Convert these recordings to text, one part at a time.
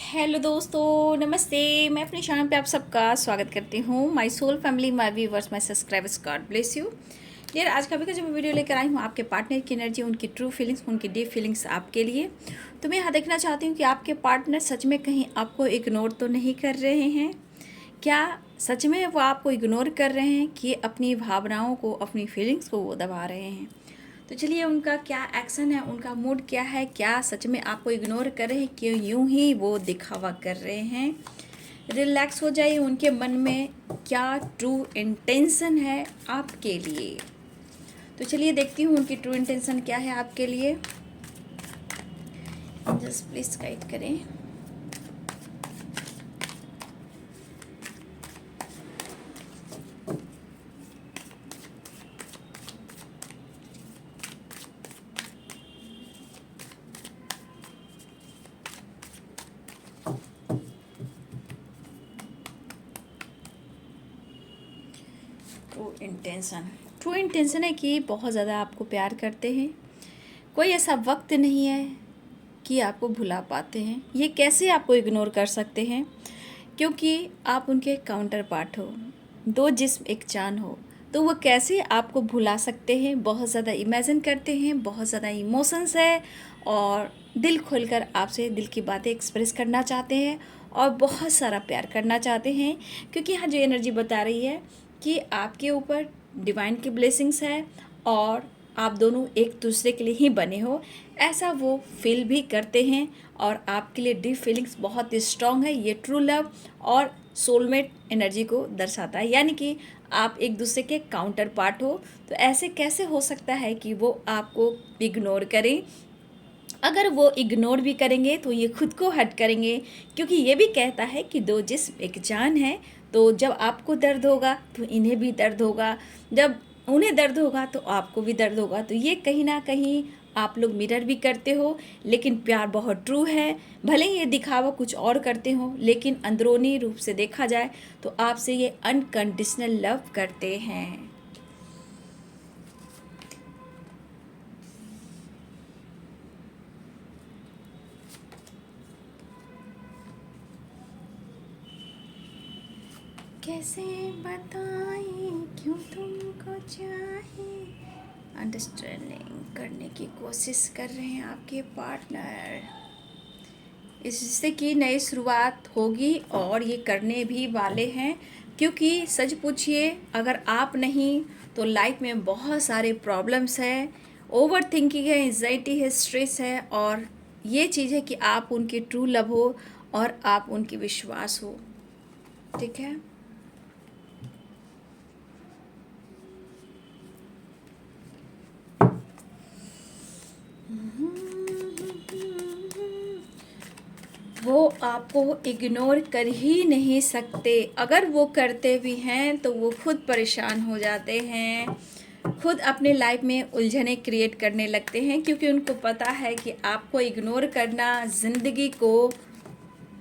Hello दोस्तों, नमस्ते। मैं अपने चैनल पे आप सबका स्वागत करती हूँ। My soul family, my viewers, my subscribers, God bless you. यार, आज का जो मैं वीडियो लेकर आई हूँ आपके पार्टनर की एनर्जी, उनकी ट्रू फीलिंग्स, उनकी डीप फीलिंग्स आपके लिए। तो मैं यहाँ देखना चाहती हूँ कि आपके पार्टनर सच में कहीं आपको इग्नोर तो नहीं कर रहे हैं। क्या सच में वो आपको इग्नोर कर रहे हैं कि अपनी भावनाओं को, अपनी फीलिंग्स को वो दबा रहे हैं? तो चलिए, उनका क्या एक्शन है, उनका मूड क्या है, क्या सच में आपको इग्नोर कर रहे हैं कि यूं ही वो दिखावा कर रहे हैं? रिलैक्स हो जाइए, उनके मन में क्या ट्रू इंटेंशन है आपके लिए। तो चलिए देखती हूँ उनकी ट्रू इंटेंशन क्या है आपके लिए। जस्ट प्लीज गाइड करें। ट्रू इंटेंशन है कि बहुत ज़्यादा आपको प्यार करते हैं। कोई ऐसा वक्त नहीं है कि आपको भुला पाते हैं। ये कैसे आपको इग्नोर कर सकते हैं? क्योंकि आप उनके काउंटर पार्ट हो। दो जिस्म एक जान हो, तो वो कैसे आपको भुला सकते हैं? बहुत ज़्यादा इमेजिन करते हैं, बहुत ज़्यादा इमोशंस है और दिल खोलकर आपसे दिल की बातें एक्सप्रेस करना चाहते हैं और बहुत सारा प्यार करना चाहते हैं। क्योंकि यहाँ जो एनर्जी बता रही है कि आपके ऊपर डिवाइन की ब्लेसिंग्स है और आप दोनों एक दूसरे के लिए ही बने हो, ऐसा वो फील भी करते हैं। और आपके लिए डीप फीलिंग्स बहुत ही स्ट्रॉन्ग है। ये ट्रू लव और सोलमेट एनर्जी को दर्शाता है, यानी कि आप एक दूसरे के काउंटर पार्ट हो। तो ऐसे कैसे हो सकता है कि वो आपको इग्नोर करें? अगर वो इग्नोर भी करेंगे तो ये खुद को हर्ट करेंगे, क्योंकि ये भी कहता है कि दो जिस्म एक जान है। तो जब आपको दर्द होगा तो इन्हें भी दर्द होगा, जब उन्हें दर्द होगा तो आपको भी दर्द होगा। तो ये कहीं ना कहीं आप लोग मिरर भी करते हो, लेकिन प्यार बहुत ट्रू है। भले ही ये दिखावा कुछ और करते हो, लेकिन अंदरूनी रूप से देखा जाए तो आपसे ये अनकंडीशनल लव करते हैं। कैसे बताएं क्यों तुमको चाहे, अंडरस्टैंडिंग करने की कोशिश कर रहे हैं आपके पार्टनर। इस रिश्ते की नई शुरुआत होगी और ये करने भी वाले हैं। क्योंकि सच पूछिए, अगर आप नहीं तो लाइफ में बहुत सारे प्रॉब्लम्स हैं, ओवर थिंकिंग है, एंजाइटी है, स्ट्रेस है, और ये चीज़ है कि आप उनकी ट्रू लव हो और आप उनकी विश्वास हो। ठीक है। वो आपको इग्नोर कर ही नहीं सकते। अगर वो करते भी हैं तो वो खुद परेशान हो जाते हैं, खुद अपने लाइफ में उलझने क्रिएट करने लगते हैं, क्योंकि उनको पता है कि आपको इग्नोर करना ज़िंदगी को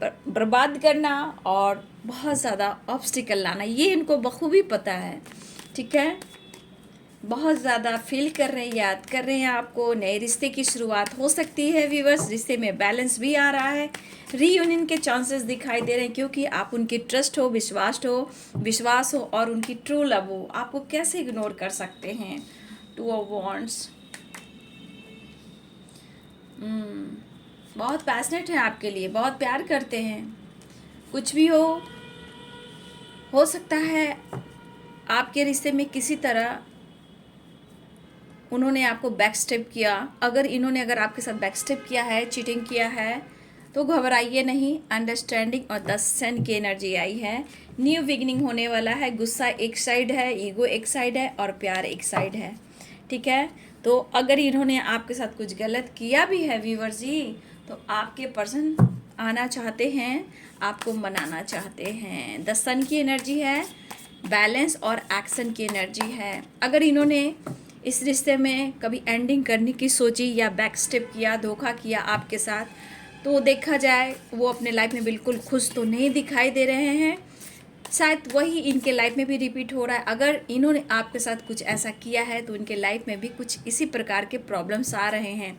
बर्बाद करना और बहुत ज़्यादा ऑब्स्टिकल लाना, ये इनको बखूबी पता है। ठीक है। बहुत ज़्यादा फील कर रहे हैं, याद कर रहे हैं आपको। नए रिश्ते की शुरुआत हो सकती है व्यूअर्स। रिश्ते में बैलेंस भी आ रहा है, रीयूनियन के चांसेस दिखाई दे रहे हैं, क्योंकि आप उनकी ट्रस्ट हो, विश्वास हो और उनकी ट्रू लव हो। आपको कैसे इग्नोर कर सकते हैं? टू ऑफ वॉन्ड्स बहुत पैशनेट है आपके लिए, बहुत प्यार करते हैं। कुछ भी हो सकता है आपके रिश्ते में किसी तरह उन्होंने आपको बैक स्टेप किया। अगर आपके साथ बैक स्टेप किया है, चीटिंग किया है, तो घबराइए नहीं। अंडरस्टैंडिंग और 10 सन की एनर्जी आई है। न्यू बिगिनिंग होने वाला है। गुस्सा एक साइड है, ईगो एक साइड है और प्यार एक साइड है। ठीक है। तो अगर इन्होंने आपके साथ कुछ गलत किया भी है व्यूअर जी, तो आपके पर्सन आना चाहते हैं, आपको मनाना चाहते हैं। 10 सन की एनर्जी है, बैलेंस और एक्शन की एनर्जी है। अगर इन्होंने इस रिश्ते में कभी एंडिंग करने की सोची या बैक स्टेप किया, धोखा किया आपके साथ, तो देखा जाए वो अपने लाइफ में बिल्कुल खुश तो नहीं दिखाई दे रहे हैं। शायद वही इनके लाइफ में भी रिपीट हो रहा है। अगर इन्होंने आपके साथ कुछ ऐसा किया है तो इनके लाइफ में भी कुछ इसी प्रकार के प्रॉब्लम्स आ रहे हैं।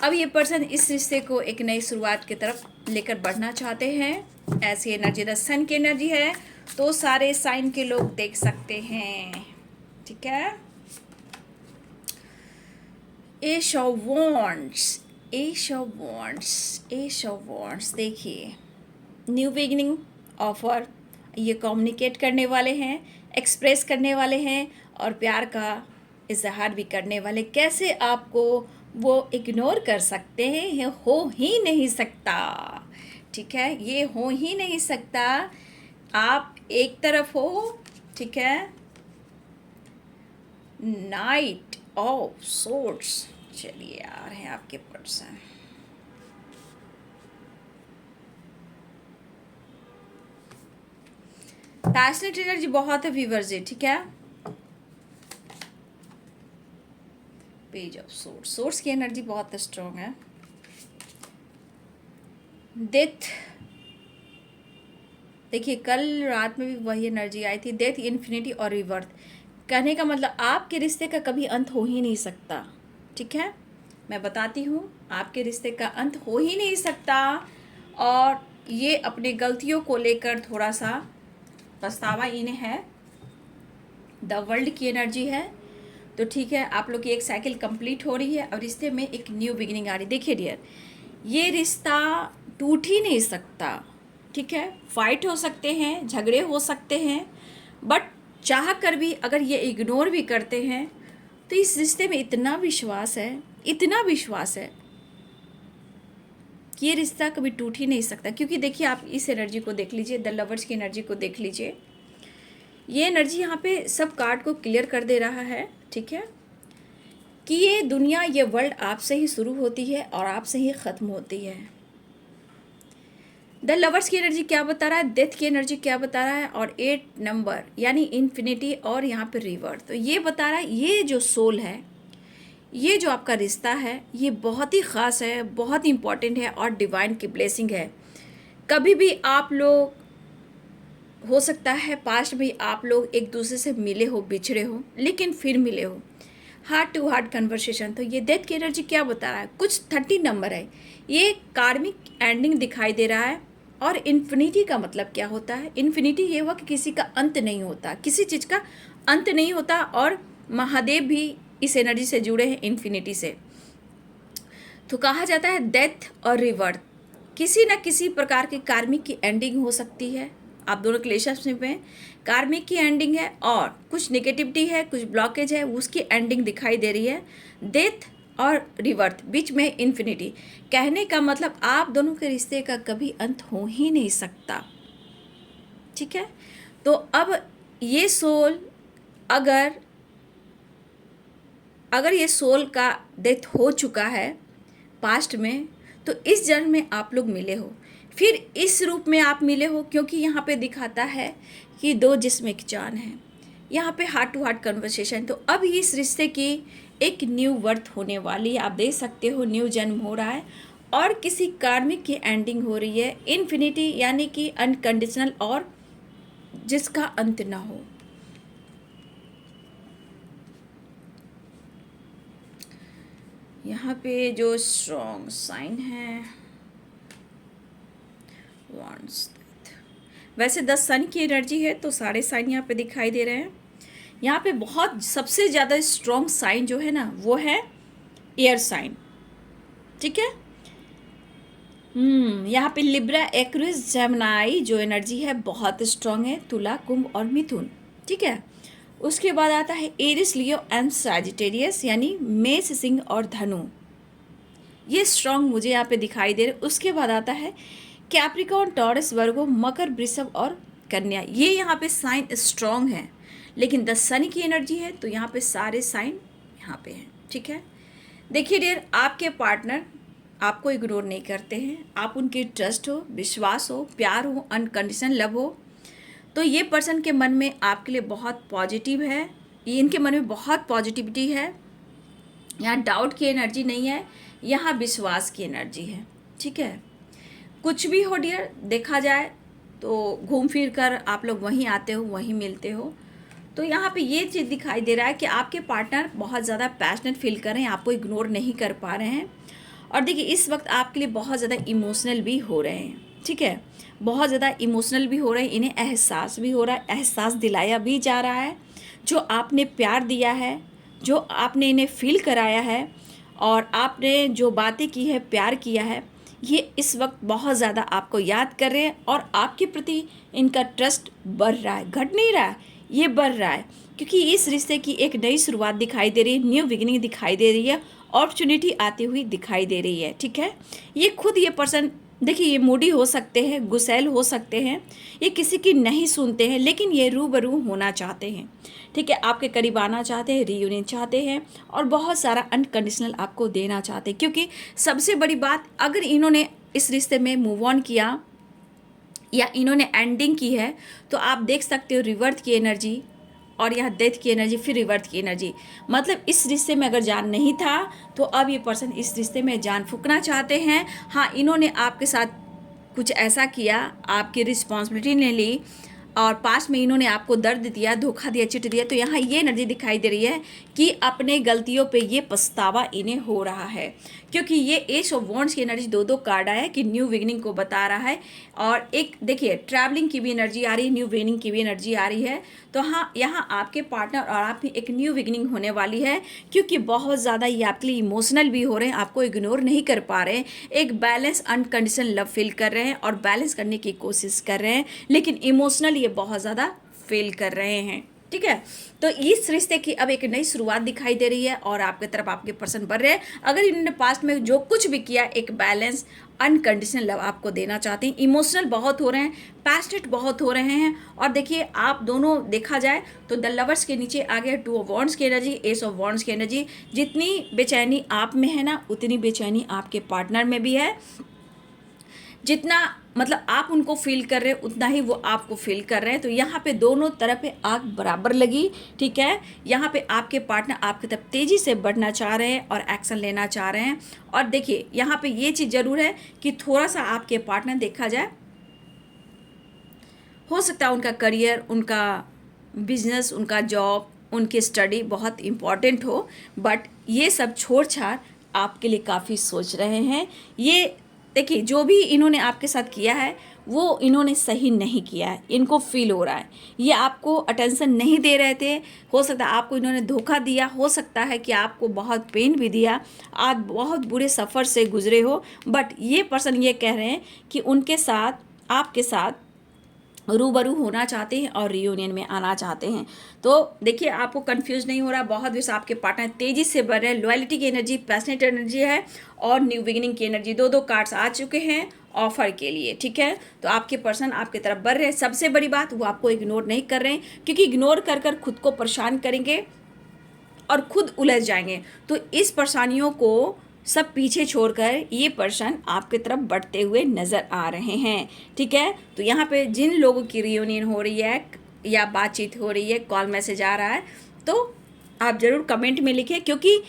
अब ये पर्सन इस रिश्ते को एक नई शुरुआत की तरफ लेकर बढ़ना चाहते हैं। ऐसी एनर्जी द सन की एनर्जी है, तो सारे साइन के लोग देख सकते हैं। ठीक है, ace of wands, ace of wands, ace of wands. देखिए, न्यू बिगिनिंग ऑफर, ये कम्युनिकेट करने वाले हैं, एक्सप्रेस करने वाले हैं और प्यार का इजहार भी करने वाले। कैसे आपको वो इग्नोर कर सकते हैं? ये हो ही नहीं सकता। ठीक है, ये हो ही नहीं सकता। आप एक तरफ हो, ठीक है। नाइट ऑफ सोर्ड्स, चलिए आ रहे हैं आपके पर्सन। पैशनेट एनर्जी बहुत है व्यूअर्स जी, ठीक है। पेज ऑफ सोर्स, सोर्स की एनर्जी बहुत स्ट्रॉन्ग है। डेथ, देखिए कल रात में भी वही एनर्जी आई थी, डेथ, इन्फिनिटी और रिवर्थ। कहने का मतलब आपके रिश्ते का कभी अंत हो ही नहीं सकता। ठीक है, मैं बताती हूँ, आपके रिश्ते का अंत हो ही नहीं सकता। और ये अपनी गलतियों को लेकर थोड़ा सा पछतावा इन्हें है। द वर्ल्ड की एनर्जी है, तो ठीक है, आप लोग की एक साइकिल कंप्लीट हो रही है और रिश्ते में एक न्यू बिगिनिंग आ रही है। देखिए डियर, ये रिश्ता टूट ही नहीं सकता। ठीक है, फाइट हो सकते हैं, झगड़े हो सकते हैं, बट चाह कर भी अगर ये इग्नोर भी करते हैं तो इस रिश्ते में इतना विश्वास है, इतना विश्वास है कि ये रिश्ता कभी टूट ही नहीं सकता। क्योंकि देखिए, आप इस एनर्जी को देख लीजिए, द लवर्स की एनर्जी को देख लीजिए। ये एनर्जी यहाँ पे सब कार्ड को क्लियर कर दे रहा है, ठीक है, कि ये दुनिया, ये वर्ल्ड आपसे ही शुरू होती है और आपसे ही ख़त्म होती है। द लवर्स की एनर्जी क्या बता रहा है, डेथ की एनर्जी क्या बता रहा है, और 8 नंबर यानी इन्फिनिटी और यहाँ पे रिवर्थ। तो ये बता रहा है ये जो सोल है, ये जो आपका रिश्ता है, ये बहुत ही ख़ास है, बहुत ही इम्पॉर्टेंट है और डिवाइन की ब्लेसिंग है। कभी भी आप लोग, हो सकता है पास्ट में आप लोग एक दूसरे से मिले हो, बिछड़े हो, लेकिन फिर मिले हो, हार्ट टू हार्ट कन्वर्सेशन। तो ये डेथ की एनर्जी क्या बता रहा है, कुछ 30 नंबर है, ये कार्मिक एंडिंग दिखाई दे रहा है। और इन्फिनिटी का मतलब क्या होता है, इन्फिनिटी ये हुआ कि किसी का अंत नहीं होता, किसी चीज़ का अंत नहीं होता। और महादेव भी इस एनर्जी से जुड़े हैं, इन्फिनिटी से। तो कहा जाता है डेथ और रिवर्थ किसी न किसी प्रकार की कार्मिक की एंडिंग हो सकती है। आप दोनों रिलेशनशिप में कार्मिक की एंडिंग है और कुछ नेगेटिविटी है, कुछ ब्लॉकेज है, उसकी एंडिंग दिखाई दे रही है। डेथ और रिवर्थ, बीच में इन्फिनिटी। कहने का मतलब आप दोनों के रिश्ते का कभी अंत हो ही नहीं सकता। ठीक है, तो अब ये सोल, अगर ये सोल का डेथ हो चुका है पास्ट में, तो इस जन्म में आप लोग मिले हो, फिर इस रूप में आप मिले हो, क्योंकि यहाँ पे दिखाता है कि 2 जिस्म एक जान है, यहाँ पे हार्ट टू हार्ट कन्वर्सेशन। तो अब इस रिश्ते की एक न्यू बर्थ होने वाली है, आप देख सकते हो, न्यू जन्म हो रहा है और किसी कार्मिक की एंडिंग हो रही है। इन्फिनिटी यानी कि अनकंडीशनल और जिसका अंत ना हो। यहाँ पे जो स्ट्रॉन्ग साइन है, वॉन्ड्स, वैसे 10 सन की एनर्जी है, तो सारे साइन यहाँ पे दिखाई दे रहे हैं। यहाँ पे बहुत सबसे ज़्यादा स्ट्रॉन्ग साइन जो है ना, वो है एयर साइन। ठीक है, यहाँ पे लिब्रा, एक्वेरियस, जेमिनी जो एनर्जी है बहुत स्ट्रॉन्ग है, तुला, कुंभ और मिथुन। ठीक है, उसके बाद आता है एरिस, लियो एंड सैजिटेरियस यानी मेष, सिंह और धनु। ये स्ट्रॉन्ग मुझे यहाँ पे दिखाई दे रहे। उसके बाद आता है कैप्रिकॉर्न, टॉरस, वर्गो, मकर, वृषभ और कन्या। ये यहाँ पे साइन स्ट्रॉन्ग है, लेकिन 10 सन की एनर्जी है, तो यहाँ पे सारे साइन यहाँ पे हैं। ठीक है, देखिए डियर, आपके पार्टनर आपको इग्नोर नहीं करते हैं, आप उनके ट्रस्ट हो, विश्वास हो, प्यार हो, अनकंडीशनल लव हो, तो ये पर्सन के मन में आपके लिए बहुत पॉजिटिव है, ये इनके मन में बहुत पॉजिटिविटी है। यहाँ डाउट की एनर्जी नहीं है, यहाँ विश्वास की एनर्जी है। ठीक है, कुछ भी हो डियर, देखा जाए तो घूम फिर कर आप लोग वहीं आते हो, वहीं मिलते हो। तो यहाँ पे ये चीज़ दिखाई दे रहा है कि आपके पार्टनर बहुत ज़्यादा पैशनेट फील कर रहे हैं, आपको इग्नोर नहीं कर पा रहे हैं। और देखिए इस वक्त आपके लिए बहुत ज़्यादा इमोशनल भी हो रहे हैं, ठीक है, बहुत ज़्यादा इमोशनल भी हो रहे हैं, इन्हें एहसास भी हो रहा है, एहसास दिलाया भी जा रहा है, जो आपने प्यार दिया है, जो आपने इन्हें फील कराया है और आपने जो बातें की है, प्यार किया है, ये इस वक्त बहुत ज़्यादा आपको याद कर रहे हैं और आपके प्रति इनका ट्रस्ट बढ़ रहा है, घट नहीं रहा है, ये बढ़ रहा है, क्योंकि इस रिश्ते की एक नई शुरुआत दिखाई दे रही है, न्यू बिगिनिंग दिखाई दे रही है, अपॉर्चुनिटी आती हुई दिखाई दे रही है, ठीक है। ये खुद ये पर्सन देखिए ये मूडी हो सकते हैं, गुस्सैल हो सकते हैं, ये किसी की नहीं सुनते हैं, लेकिन ये रूबरू होना चाहते हैं, ठीक है, आपके करीब आना चाहते हैं, रीयूनियन चाहते हैं और बहुत सारा अनकंडीशनल आपको देना चाहते हैं। क्योंकि सबसे बड़ी बात, अगर इन्होंने इस रिश्ते में मूव ऑन किया या इन्होंने एंडिंग की है तो आप देख सकते हो रिवर्थ की एनर्जी और यहाँ डेथ की एनर्जी, फिर रिवर्थ की एनर्जी, मतलब इस रिश्ते में अगर जान नहीं था तो अब ये पर्सन इस रिश्ते में जान फूंकना चाहते हैं। हाँ, इन्होंने आपके साथ कुछ ऐसा किया, आपकी रिस्पॉन्सिबिलिटी नहीं ली और पास्ट में इन्होंने आपको दर्द दिया, धोखा दिया, चिट दिया, तो यहाँ ये एनर्जी दिखाई दे रही है कि अपने गलतियों पे ये पछतावा इन्हें हो रहा है, क्योंकि ये एस ऑफ वॉन्ड्स की एनर्जी दो कार्ड आया है कि न्यू बिगिनिंग को बता रहा है और एक देखिए ट्रैवलिंग की भी एनर्जी आ रही है, न्यू बिगिनिंग की भी एनर्जी आ रही है। तो हाँ, यहाँ आपके पार्टनर और आप में एक न्यू बिगिनिंग होने वाली है, क्योंकि बहुत ज़्यादा ये आपके लिए इमोशनल भी हो रहे हैं, आपको इग्नोर नहीं कर पा रहे हैं, एक बैलेंस अनकंडीशनल लव फील कर रहे हैं और बैलेंस करने की कोशिश कर रहे हैं, लेकिन इमोशनल ये बहुत ज़्यादा फेल कर रहे हैं, ठीक है। तो इस रिश्ते की अब एक नई शुरुआत दिखाई दे रही है और आपके तरफ आपके पर्सन बढ़ रहे हैं। अगर इन्होंने पास्ट में जो कुछ भी किया, एक बैलेंस अनकंडीशनल लव आपको देना चाहते हैं, इमोशनल बहुत हो रहे हैं, पैशनेट बहुत हो रहे हैं। और देखिए आप दोनों देखा जाए तो द लवर्स के नीचे आ गया टू ऑफ वॉन्ड्स की एनर्जी, एस ऑफ वॉन्ड्स की एनर्जी। जितनी बेचैनी आप में है ना, उतनी बेचैनी आपके पार्टनर में भी है। जितना मतलब आप उनको फील कर रहे हैं उतना ही वो आपको फील कर रहे हैं। तो यहाँ पे दोनों तरफ पे आग बराबर लगी, ठीक है। यहाँ पे आपके पार्टनर आपकी तरफ तेज़ी से बढ़ना चाह रहे हैं और एक्शन लेना चाह रहे हैं। और देखिए यहाँ पे ये चीज़ ज़रूर है कि थोड़ा सा आपके पार्टनर देखा जाए, हो सकता है उनका करियर, उनका बिजनेस, उनका जॉब, उनकी स्टडी बहुत इम्पॉर्टेंट हो, बट ये सब छोड़ छाड़ आपके लिए काफ़ी सोच रहे हैं। ये देखिए जो भी इन्होंने आपके साथ किया है वो इन्होंने सही नहीं किया है, इनको फील हो रहा है, ये आपको अटेंशन नहीं दे रहे थे। हो सकता है आपको इन्होंने धोखा दिया, हो सकता है कि आपको बहुत पेन भी दिया, आप बहुत बुरे सफ़र से गुजरे हो, बट ये पर्सन ये कह रहे हैं कि उनके साथ आपके साथ रूबरू होना चाहते हैं और रियूनियन में आना चाहते हैं। तो देखिए आपको कंफ्यूज नहीं हो रहा, बहुत दिवस आपके पार्टनर तेज़ी से बढ़ रहे हैं, लॉयल्टी की एनर्जी, पैशनेट एनर्जी है और न्यू बिगिनिंग की एनर्जी, दो कार्ड्स आ चुके हैं ऑफर के लिए, ठीक है। तो आपके पर्सन आपकी तरफ बढ़ रहे हैं। सबसे बड़ी बात, वो आपको इग्नोर नहीं कर रहे हैं, क्योंकि इग्नोर कर कर खुद को परेशान करेंगे और खुद उलझ जाएंगे। तो इस परेशानियों को सब पीछे छोड़कर ये पर्सन आपके तरफ बढ़ते हुए नज़र आ रहे हैं, ठीक है। तो यहाँ पे जिन लोगों की रियूनियन हो रही है या बातचीत हो रही है, कॉल मैसेज आ रहा है, तो आप ज़रूर कमेंट में लिखें, क्योंकि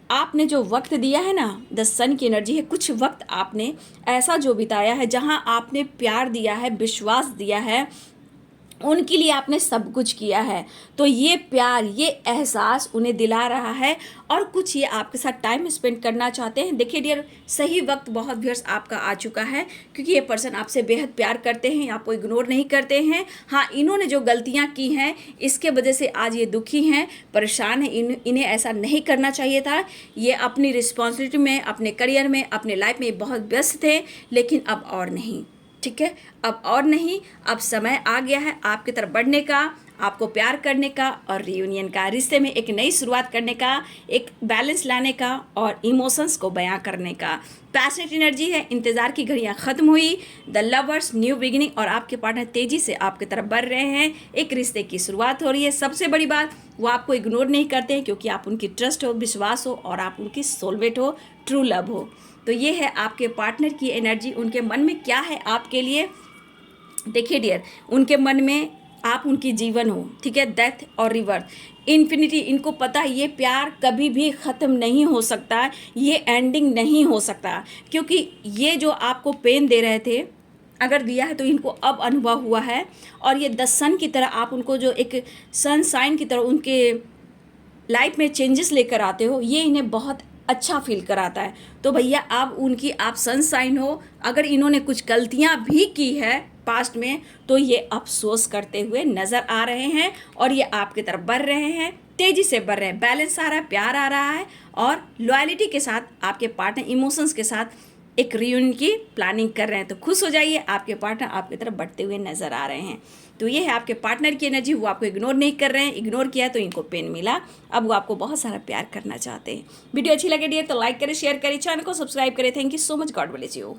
आपने जो वक्त दिया है ना, द सन की एनर्जी है, कुछ वक्त आपने ऐसा जो बिताया है जहाँ आपने प्यार दिया है, विश्वास दिया है, उनके लिए आपने सब कुछ किया है। तो ये प्यार, ये एहसास उन्हें दिला रहा है और कुछ ये आपके साथ टाइम स्पेंड करना चाहते हैं। देखिए डियर, सही वक्त बहुत व्यर्थ आपका आ चुका है, क्योंकि ये पर्सन आपसे बेहद प्यार करते हैं, आपको इग्नोर नहीं करते हैं। हाँ, इन्होंने जो गलतियाँ की हैं इसके वजह से आज ये दुखी हैं, परेशान हैं, इन्हें ऐसा नहीं करना चाहिए था। ये अपनी रिस्पॉन्सिबिलिटी में, अपने करियर में, अपने लाइफ में बहुत व्यस्त थे, लेकिन अब और नहीं, ठीक है, अब और नहीं, अब समय आ गया है आपकी तरफ बढ़ने का, आपको प्यार करने का और रियूनियन का, रिश्ते में एक नई शुरुआत करने का, एक बैलेंस लाने का और इमोशंस को बयां करने का। पैशनेट एनर्जी है, इंतज़ार की घड़ियां ख़त्म हुई, द लवर्स, न्यू बिगिनिंग, और आपके पार्टनर तेज़ी से आपकी तरफ बढ़ रहे हैं, एक रिश्ते की शुरुआत हो रही है। सबसे बड़ी बात, वो आपको इग्नोर नहीं करते हैं, क्योंकि आप उनकी ट्रस्ट हो, विश्वास हो और आप उनकी सोलमेट हो, ट्रू लव हो। तो ये है आपके पार्टनर की एनर्जी, उनके मन में क्या है आपके लिए। देखिए डियर, उनके मन में आप उनकी जीवन हो, ठीक है, डेथ और रिवर्थ, इन्फिनिटी। इनको पता है ये प्यार कभी भी ख़त्म नहीं हो सकता, ये एंडिंग नहीं हो सकता, क्योंकि ये जो आपको पेन दे रहे थे, अगर दिया है तो इनको अब अनुभव हुआ है। और ये द सन की तरह आप उनको जो एक सनशाइन की तरह उनके लाइफ में चेंजेस लेकर आते हो, ये इन्हें बहुत अच्छा फील कराता है। तो भैया आप उनकी आप सनशाइन हो। अगर इन्होंने कुछ गलतियां भी की है पास्ट में तो ये अफसोस करते हुए नज़र आ रहे हैं और ये आपकी तरफ बढ़ रहे हैं, तेज़ी से बढ़ रहे हैं। बैलेंस आ रहा है, प्यार आ रहा है और लॉयलिटी के साथ आपके पार्टनर इमोशंस के साथ एक रियूनियन की प्लानिंग कर रहे हैं। तो खुश हो जाइए, आपके पार्टनर आपकी तरफ बढ़ते हुए नज़र आ रहे हैं। तो ये है आपके पार्टनर की एनर्जी। वो आपको इग्नोर नहीं कर रहे हैं, इग्नोर किया तो इनको पेन मिला, अब वो आपको बहुत सारा प्यार करना चाहते हैं। वीडियो अच्छी लगे डियर तो लाइक करें, शेयर करें, चैनल को सब्सक्राइब करें। Thank you so much, God bless you.